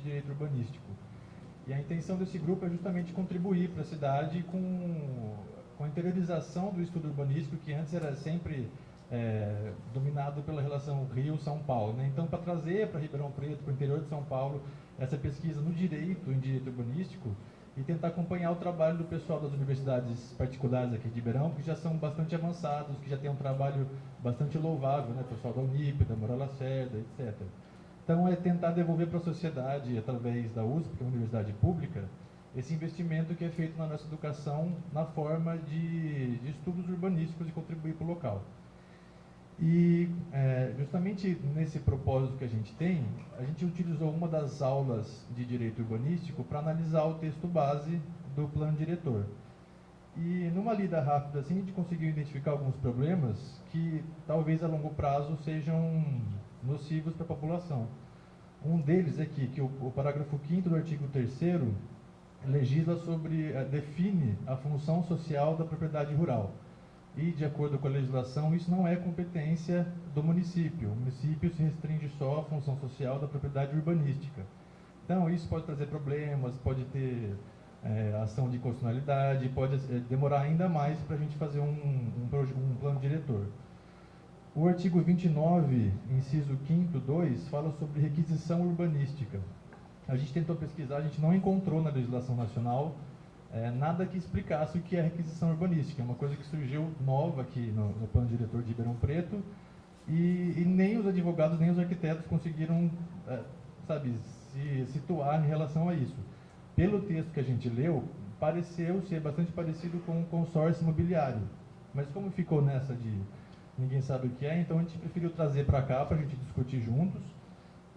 direito urbanístico. E a intenção desse grupo é justamente contribuir para a cidade com a interiorização do estudo urbanístico, que antes era sempre dominado pela relação Rio-São Paulo, né? Então, para trazer para Ribeirão Preto, para o interior de São Paulo, essa pesquisa no direito, em direito urbanístico, e tentar acompanhar o trabalho do pessoal das universidades particulares aqui de Ribeirão, que já são bastante avançados, que já têm um trabalho bastante louvável, né? O pessoal da Unip, da Moral Lacerda, etc. Então, é tentar devolver para a sociedade, através da USP, que é uma universidade pública, esse investimento que é feito na nossa educação na forma de estudos urbanísticos e contribuir para o local. E justamente nesse propósito que a gente utilizou uma das aulas de direito urbanístico para analisar o texto base do plano diretor. E numa lida rápida assim, a gente conseguiu identificar alguns problemas que talvez a longo prazo sejam nocivos para a população. Um deles é que o parágrafo 5º do artigo 3º legisla define a função social da propriedade rural. E, de acordo com a legislação, isso não é competência do município. O município se restringe só à função social da propriedade urbanística. Então, isso pode trazer problemas, pode ter ação de inconstitucionalidade, pode demorar ainda mais para a gente fazer um plano diretor. O artigo 29, inciso 5º, 2, fala sobre requisição urbanística. A gente tentou pesquisar, a gente não encontrou na legislação nacional nada que explicasse o que é requisição urbanística. É uma coisa que surgiu nova aqui no plano diretor de Ribeirão Preto e nem os advogados, nem os arquitetos conseguiram, se situar em relação a isso. Pelo texto que a gente leu, pareceu ser bastante parecido com o consórcio imobiliário. Mas como ficou nessa de ninguém sabe o que é, então a gente preferiu trazer para cá para a gente discutir juntos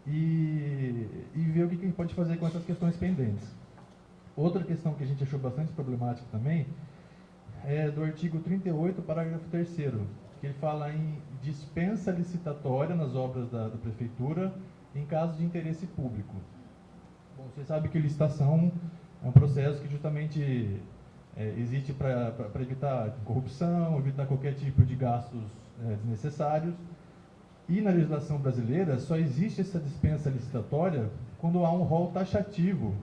e ver o que a gente pode fazer com essas questões pendentes. Outra questão que a gente achou bastante problemática também é do artigo 38, parágrafo 3º, que ele fala em dispensa licitatória nas obras da prefeitura em caso de interesse público. Bom, você sabe que licitação é um processo que justamente existe para evitar corrupção, evitar qualquer tipo de gastos desnecessários. E na legislação brasileira só existe essa dispensa licitatória quando há um rol taxativo.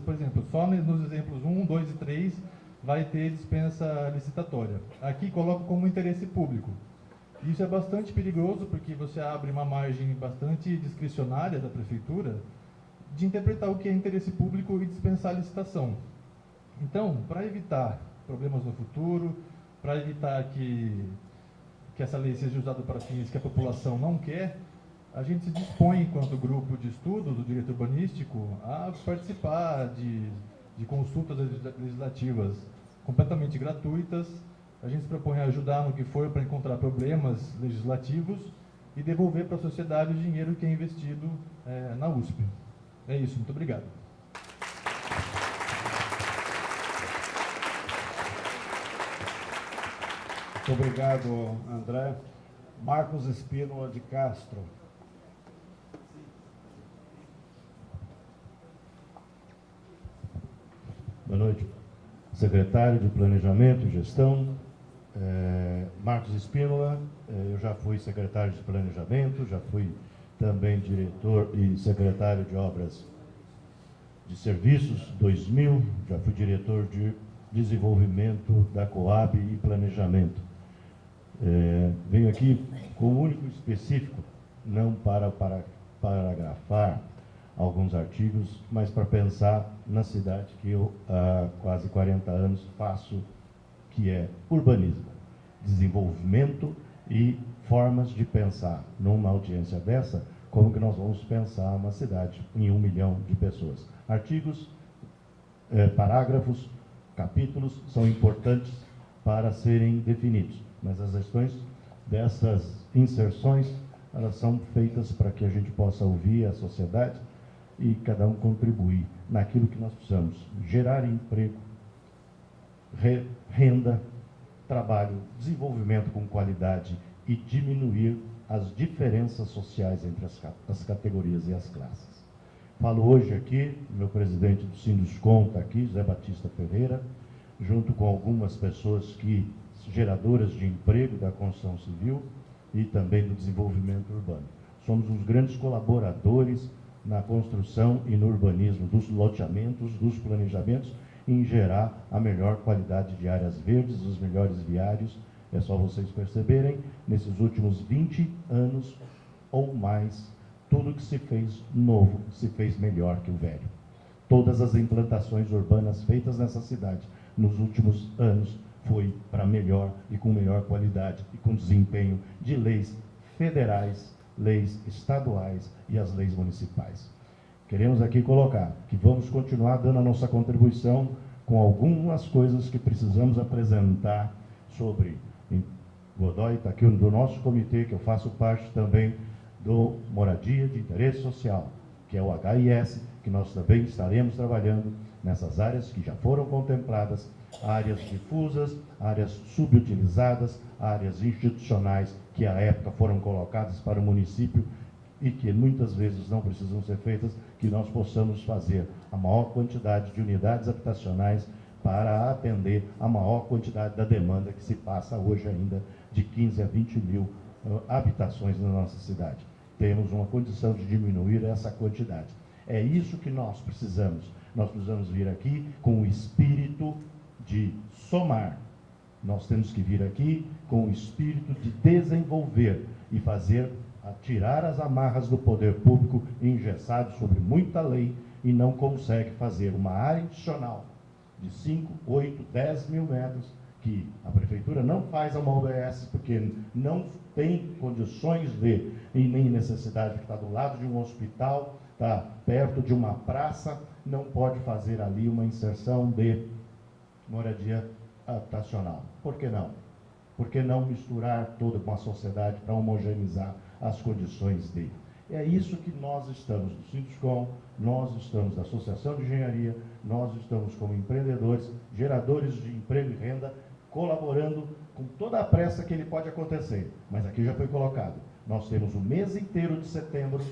Por exemplo, só nos exemplos 1, 2 e 3 vai ter dispensa licitatória. Aqui coloca como interesse público. Isso é bastante perigoso porque você abre uma margem bastante discricionária da prefeitura de interpretar o que é interesse público e dispensar a licitação. Então, para evitar problemas no futuro, para evitar que essa lei seja usada para fins que a população não quer, a gente se dispõe, enquanto grupo de estudo do direito urbanístico, a participar de consultas legislativas completamente gratuitas. A gente se propõe a ajudar no que for para encontrar problemas legislativos e devolver para a sociedade o dinheiro que é investido na USP. É isso, muito obrigado. Muito obrigado, André. Marcos Espínola de Castro. Boa noite. Secretário de Planejamento e Gestão, Marcos Espínola. Eu já fui secretário de Planejamento, já fui também diretor e secretário de Obras de Serviços 2000, já fui diretor de Desenvolvimento da Coab e Planejamento. Venho aqui com o único específico, não para paragrafar alguns artigos, mas para pensar na cidade que eu há quase 40 anos faço, que é urbanismo, desenvolvimento e formas de pensar numa audiência dessa, como que nós vamos pensar uma cidade em 1 milhão de pessoas. Artigos, parágrafos, capítulos são importantes para serem definidos, mas as questões dessas inserções, elas são feitas para que a gente possa ouvir a sociedade e cada um contribuir naquilo que nós precisamos, gerar emprego, renda, trabalho, desenvolvimento com qualidade e diminuir as diferenças sociais entre as categorias e as classes. Falo hoje aqui, meu presidente do Sinduscom está aqui, José Batista Ferreira, junto com algumas pessoas geradoras de emprego da construção civil e também do desenvolvimento urbano. Somos uns grandes colaboradores na construção e no urbanismo dos loteamentos, dos planejamentos, em gerar a melhor qualidade de áreas verdes, os melhores viários. É só vocês perceberem, nesses últimos 20 anos ou mais, tudo que se fez novo se fez melhor que o velho. Todas as implantações urbanas feitas nessa cidade nos últimos anos foi para melhor e com melhor qualidade e com desempenho de leis federais, leis estaduais e as leis municipais. Queremos aqui colocar que vamos continuar dando a nossa contribuição com algumas coisas que precisamos apresentar sobre. Godoy está aqui do nosso comitê, que eu faço parte também do Moradia de Interesse Social, que é o HIS, que nós também estaremos trabalhando nessas áreas que já foram contempladas, áreas difusas, áreas subutilizadas, áreas institucionais que à época foram colocadas para o município e que muitas vezes não precisam ser feitas, que nós possamos fazer a maior quantidade de unidades habitacionais para atender a maior quantidade da demanda que se passa hoje ainda de 15 a 20 mil habitações na nossa cidade. Temos uma condição de diminuir essa quantidade. É isso que nós precisamos. Nós precisamos vir aqui com o espírito de somar. Nós temos que vir aqui com o espírito de desenvolver e fazer, tirar as amarras do poder público engessado sobre muita lei e não consegue fazer uma área adicional de 5, 8, 10 mil metros, que a prefeitura não faz a uma UBS porque não tem condições de, e nem necessidade, que está do lado de um hospital, está perto de uma praça, não pode fazer ali uma inserção de moradia habitacional. Por que não? Por que não misturar toda uma sociedade para homogeneizar as condições dele? É isso que nós estamos do Sinduscom, nós estamos da Associação de Engenharia, nós estamos como empreendedores, geradores de emprego e renda, colaborando com toda a pressa que ele pode acontecer. Mas aqui já foi colocado, nós temos o mês inteiro de setembro,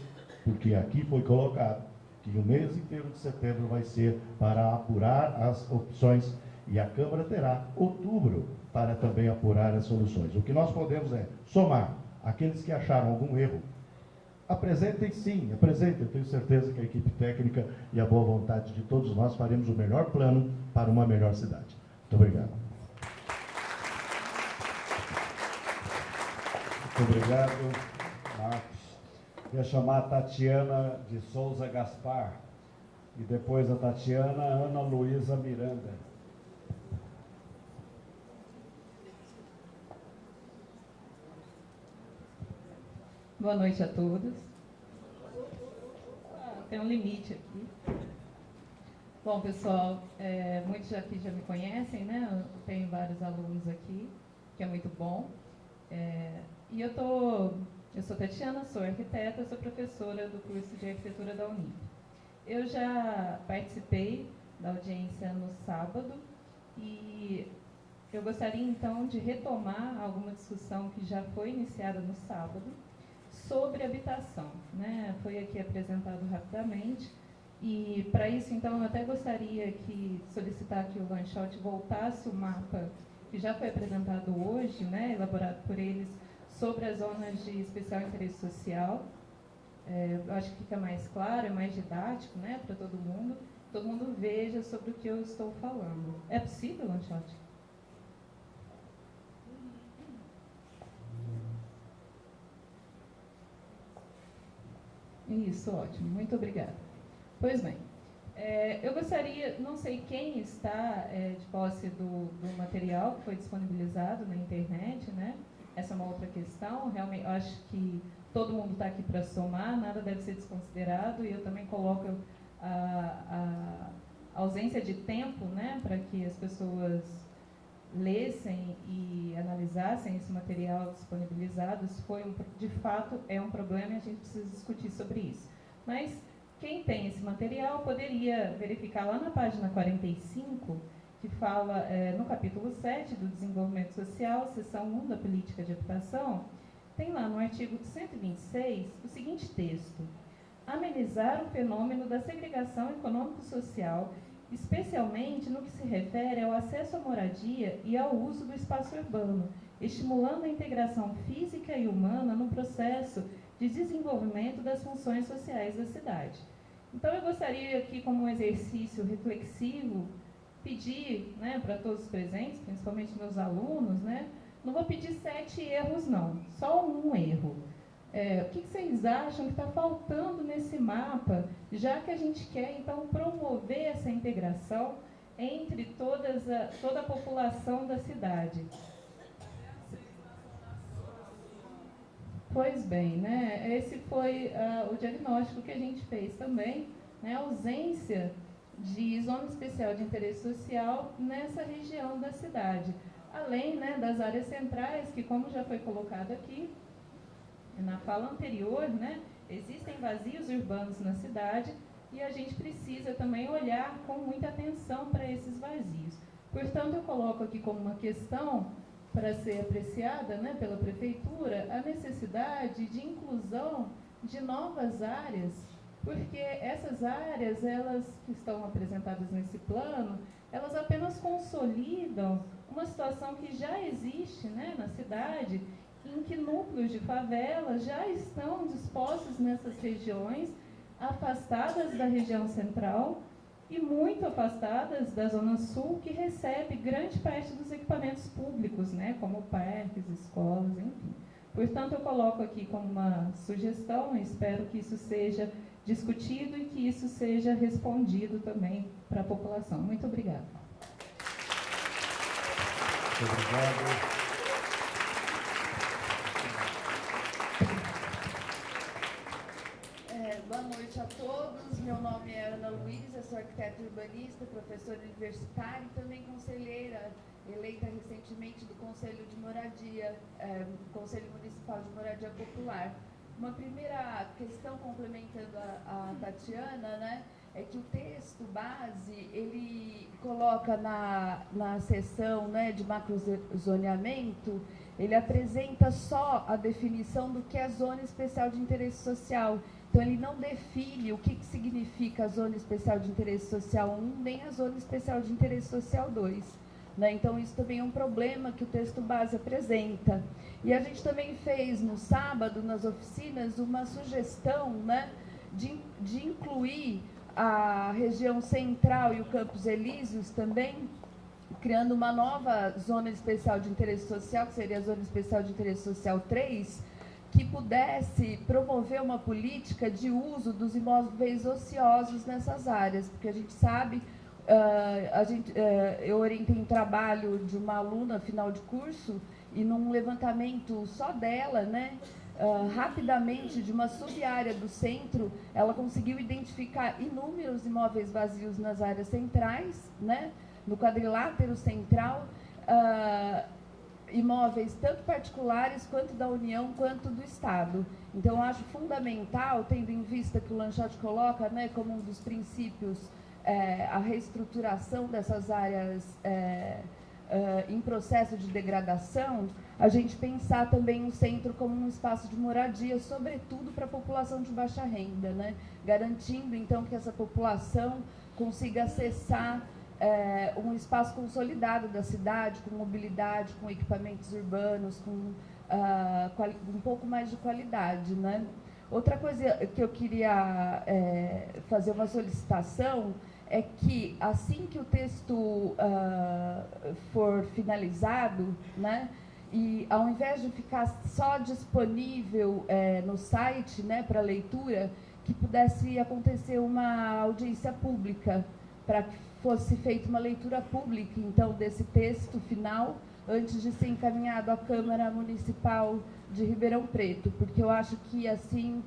porque aqui foi colocado que o mês inteiro de setembro vai ser para apurar as opções e a Câmara terá outubro para também apurar as soluções. O que nós podemos é somar aqueles que acharam algum erro. Apresentem sim, apresentem. Eu tenho certeza que a equipe técnica e a boa vontade de todos nós faremos o melhor plano para uma melhor cidade. Muito obrigado. Muito obrigado, Marcos. Queria chamar a Tatiana de Souza Gaspar e depois a Tatiana, Ana Luísa Miranda. Boa noite a todos. Tem um limite aqui. Bom, pessoal, muitos aqui já me conhecem, né? Eu tenho vários alunos aqui, que é muito bom. E eu sou Tatiana, sou arquiteta, sou professora do curso de arquitetura da Unip. Eu já participei da audiência no sábado e eu gostaria, então, de retomar alguma discussão que já foi iniciada no sábado, sobre habitação, né? Foi aqui apresentado rapidamente e para isso então eu até gostaria que solicitar que o Lanchotte voltasse o mapa que já foi apresentado hoje, né? Elaborado por eles sobre as zonas de especial interesse social. Eu acho que fica mais claro, é mais didático, né? Para todo mundo veja sobre o que eu estou falando. É possível, Lanchotte? Isso, ótimo, muito obrigada. Pois bem, eu gostaria, não sei quem está de posse do material que foi disponibilizado na internet, né? Essa é uma outra questão, realmente, eu acho que todo mundo está aqui para somar, nada deve ser desconsiderado, e eu também coloco a ausência de tempo, né, para que as pessoas lessem e analisassem esse material disponibilizado. Isso foi de fato é um problema e a gente precisa discutir sobre isso. Mas quem tem esse material poderia verificar lá na página 45, que fala no capítulo 7 do Desenvolvimento Social, seção 1 da Política de Habitação, tem lá no artigo 126 o seguinte texto: amenizar o fenômeno da segregação econômico-social, especialmente no que se refere ao acesso à moradia e ao uso do espaço urbano, estimulando a integração física e humana no processo de desenvolvimento das funções sociais da cidade. Então, eu gostaria aqui, como um exercício reflexivo, pedir, né, para todos os presentes, principalmente meus alunos, né, não vou pedir 7 erros, não, só um erro. O que vocês acham que está faltando nesse mapa, já que a gente quer, então, promover essa integração entre toda a população da cidade? Pois bem, né, esse foi o diagnóstico que a gente fez também, né, a ausência de zona especial de interesse social nessa região da cidade. Além, né, das áreas centrais, que, como já foi colocado aqui, na fala anterior, né, existem vazios urbanos na cidade e a gente precisa também olhar com muita atenção para esses vazios. Portanto, eu coloco aqui como uma questão para ser apreciada, né, pela Prefeitura, a necessidade de inclusão de novas áreas, porque essas áreas, elas que estão apresentadas nesse plano, elas apenas consolidam uma situação que já existe, né, na cidade, em que núcleos de favelas já estão dispostos nessas regiões, afastadas da região central e muito afastadas da Zona Sul, que recebe grande parte dos equipamentos públicos, né, como parques, escolas, enfim. Portanto, eu coloco aqui como uma sugestão, e espero que isso seja discutido e que isso seja respondido também para a população. Muito obrigada. Muito obrigado. Boa noite a todos. Meu nome é Ana Luísa, sou arquiteta urbanista, professora universitária e também conselheira eleita recentemente do Conselho de Moradia, Conselho Municipal de Moradia Popular. Uma primeira questão, complementando a Tatiana, né, é que o texto base, ele coloca na seção, né, de macrozoneamento, ele apresenta só a definição do que é zona especial de interesse social. Então, ele não define o que significa a Zona Especial de Interesse Social 1, nem a Zona Especial de Interesse Social 2. Né? Então, isso também é um problema que o texto base apresenta. E a gente também fez, no sábado, nas oficinas, uma sugestão, né, de incluir a região central e o Campos Elíseos também, criando uma nova Zona Especial de Interesse Social, que seria a Zona Especial de Interesse Social 3, que pudesse promover uma política de uso dos imóveis ociosos nessas áreas, porque a gente sabe, eu orientei um trabalho de uma aluna final de curso, e num levantamento só dela, né, rapidamente, de uma sub-área do centro, ela conseguiu identificar inúmeros imóveis vazios nas áreas centrais, né, no quadrilátero central, imóveis tanto particulares, quanto da União, quanto do Estado. Então, eu acho fundamental, tendo em vista que o Lanchotte coloca, né, como um dos princípios a reestruturação dessas áreas em processo de degradação, a gente pensar também o centro como um espaço de moradia, sobretudo para a população de baixa renda, né, garantindo, então, que essa população consiga acessar um espaço consolidado da cidade, com mobilidade, com equipamentos urbanos, com um pouco mais de qualidade, né? Outra coisa que eu queria fazer uma solicitação é que, assim que o texto for finalizado, né, e ao invés de ficar só disponível no site, né, para leitura, que pudesse acontecer uma audiência pública, para que fosse feita uma leitura pública, então, desse texto final, antes de ser encaminhado à Câmara Municipal de Ribeirão Preto, porque eu acho que, assim,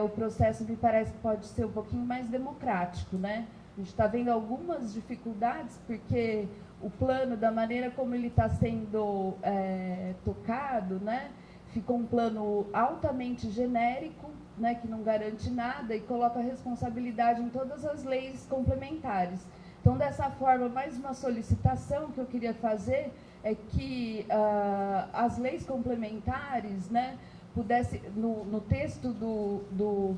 o processo me parece que pode ser um pouquinho mais democrático, né? A gente está vendo algumas dificuldades, porque o plano, da maneira como ele está sendo tocado, né, ficou um plano altamente genérico, né, que não garante nada e coloca a responsabilidade em todas as leis complementares. Então, dessa forma, mais uma solicitação que eu queria fazer é que as leis complementares, né, pudesse, no texto do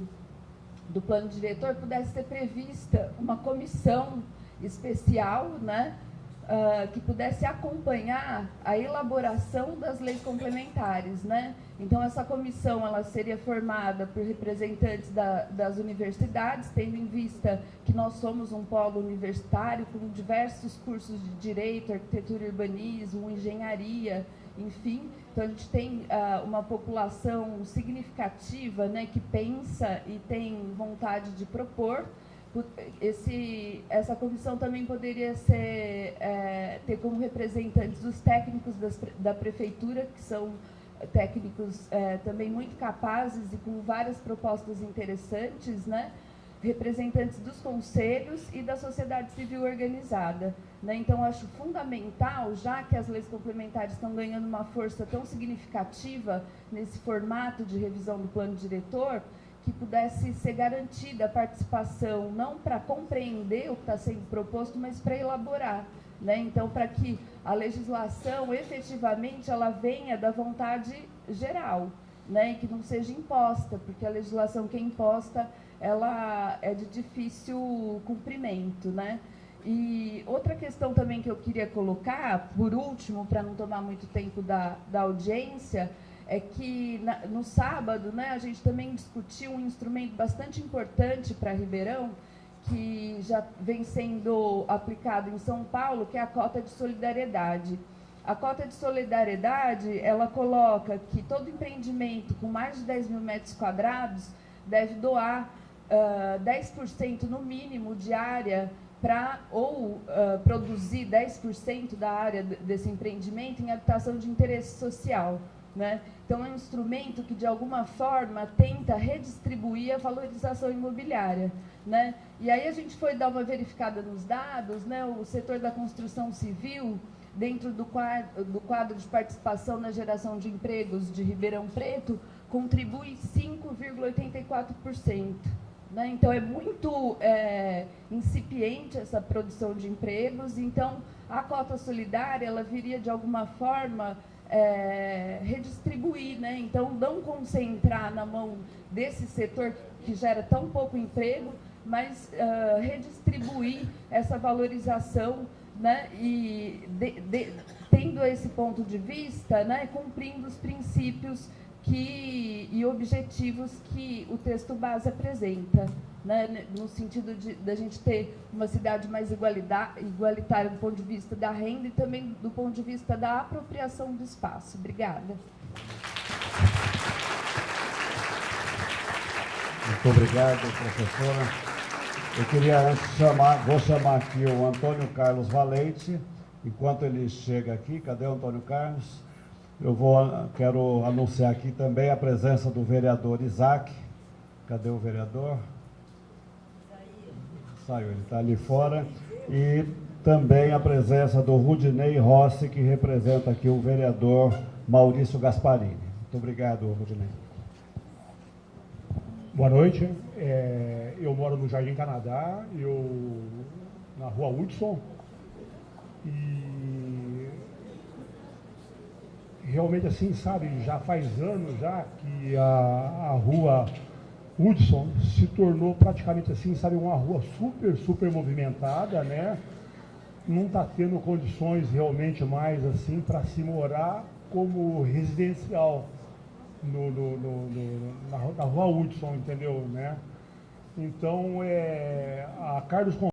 plano diretor, pudesse ser prevista uma comissão especial, né, que pudesse acompanhar a elaboração das leis complementares, né? Então, essa comissão ela seria formada por representantes das universidades, tendo em vista que nós somos um polo universitário com diversos cursos de direito, arquitetura e urbanismo, engenharia, enfim. Então, a gente tem uma população significativa, né, que pensa e tem vontade de propor. Essa comissão também poderia ter como representantes os técnicos da prefeitura, que são técnicos também muito capazes e com várias propostas interessantes, né? Representantes dos conselhos e da sociedade civil organizada, né? Então, acho fundamental, já que as leis complementares estão ganhando uma força tão significativa nesse formato de revisão do plano diretor, que pudesse ser garantida a participação, não para compreender o que está sendo proposto, mas para elaborar, né? Então, para que a legislação, efetivamente, ela venha da vontade geral, né? E que não seja imposta, porque a legislação que é imposta, ela é de difícil cumprimento, né? E outra questão também que eu queria colocar, por último, para não tomar muito tempo da audiência, é que no sábado, né, a gente também discutiu um instrumento bastante importante para Ribeirão, que já vem sendo aplicado em São Paulo, que é a cota de solidariedade. A cota de solidariedade, ela coloca que todo empreendimento com mais de 10 mil metros quadrados deve doar 10% no mínimo de área produzir 10% da área desse empreendimento em habitação de interesse social, né? Então, é um instrumento que, de alguma forma, tenta redistribuir a valorização imobiliária, né? E aí a gente foi dar uma verificada nos dados, né? O setor da construção civil, dentro do quadro de participação na geração de empregos de Ribeirão Preto, contribui 5,84%. Né? Então, é muito incipiente essa produção de empregos. Então, a cota solidária ela viria, de alguma forma, redistribuir, né? Então, não concentrar na mão desse setor que gera tão pouco emprego, mas redistribuir essa valorização, né? E tendo esse ponto de vista, né? Cumprindo os princípios e objetivos que o texto base apresenta, né? No sentido da gente ter uma cidade mais igualitária do ponto de vista da renda e também do ponto de vista da apropriação do espaço. Obrigada. Muito obrigado, professora. Eu queria vou chamar aqui o Antônio Carlos Valente. Enquanto ele chega aqui, cadê o Antônio Carlos? Quero anunciar aqui também a presença do vereador Isaac. Cadê o vereador? Saiu, ele está ali fora. E também a presença do Rudinei Rossi, que representa aqui o vereador Maurício Gasparini. Muito obrigado, Rudinei. Boa noite. Eu moro no Jardim Canadá, na rua Hudson. E realmente, assim, sabe, já faz anos já que a rua Hudson se tornou praticamente assim, sabe, uma rua super movimentada, né? Não está tendo condições realmente mais assim para se morar como residencial na rua Hudson, entendeu, né? Então, a Carlos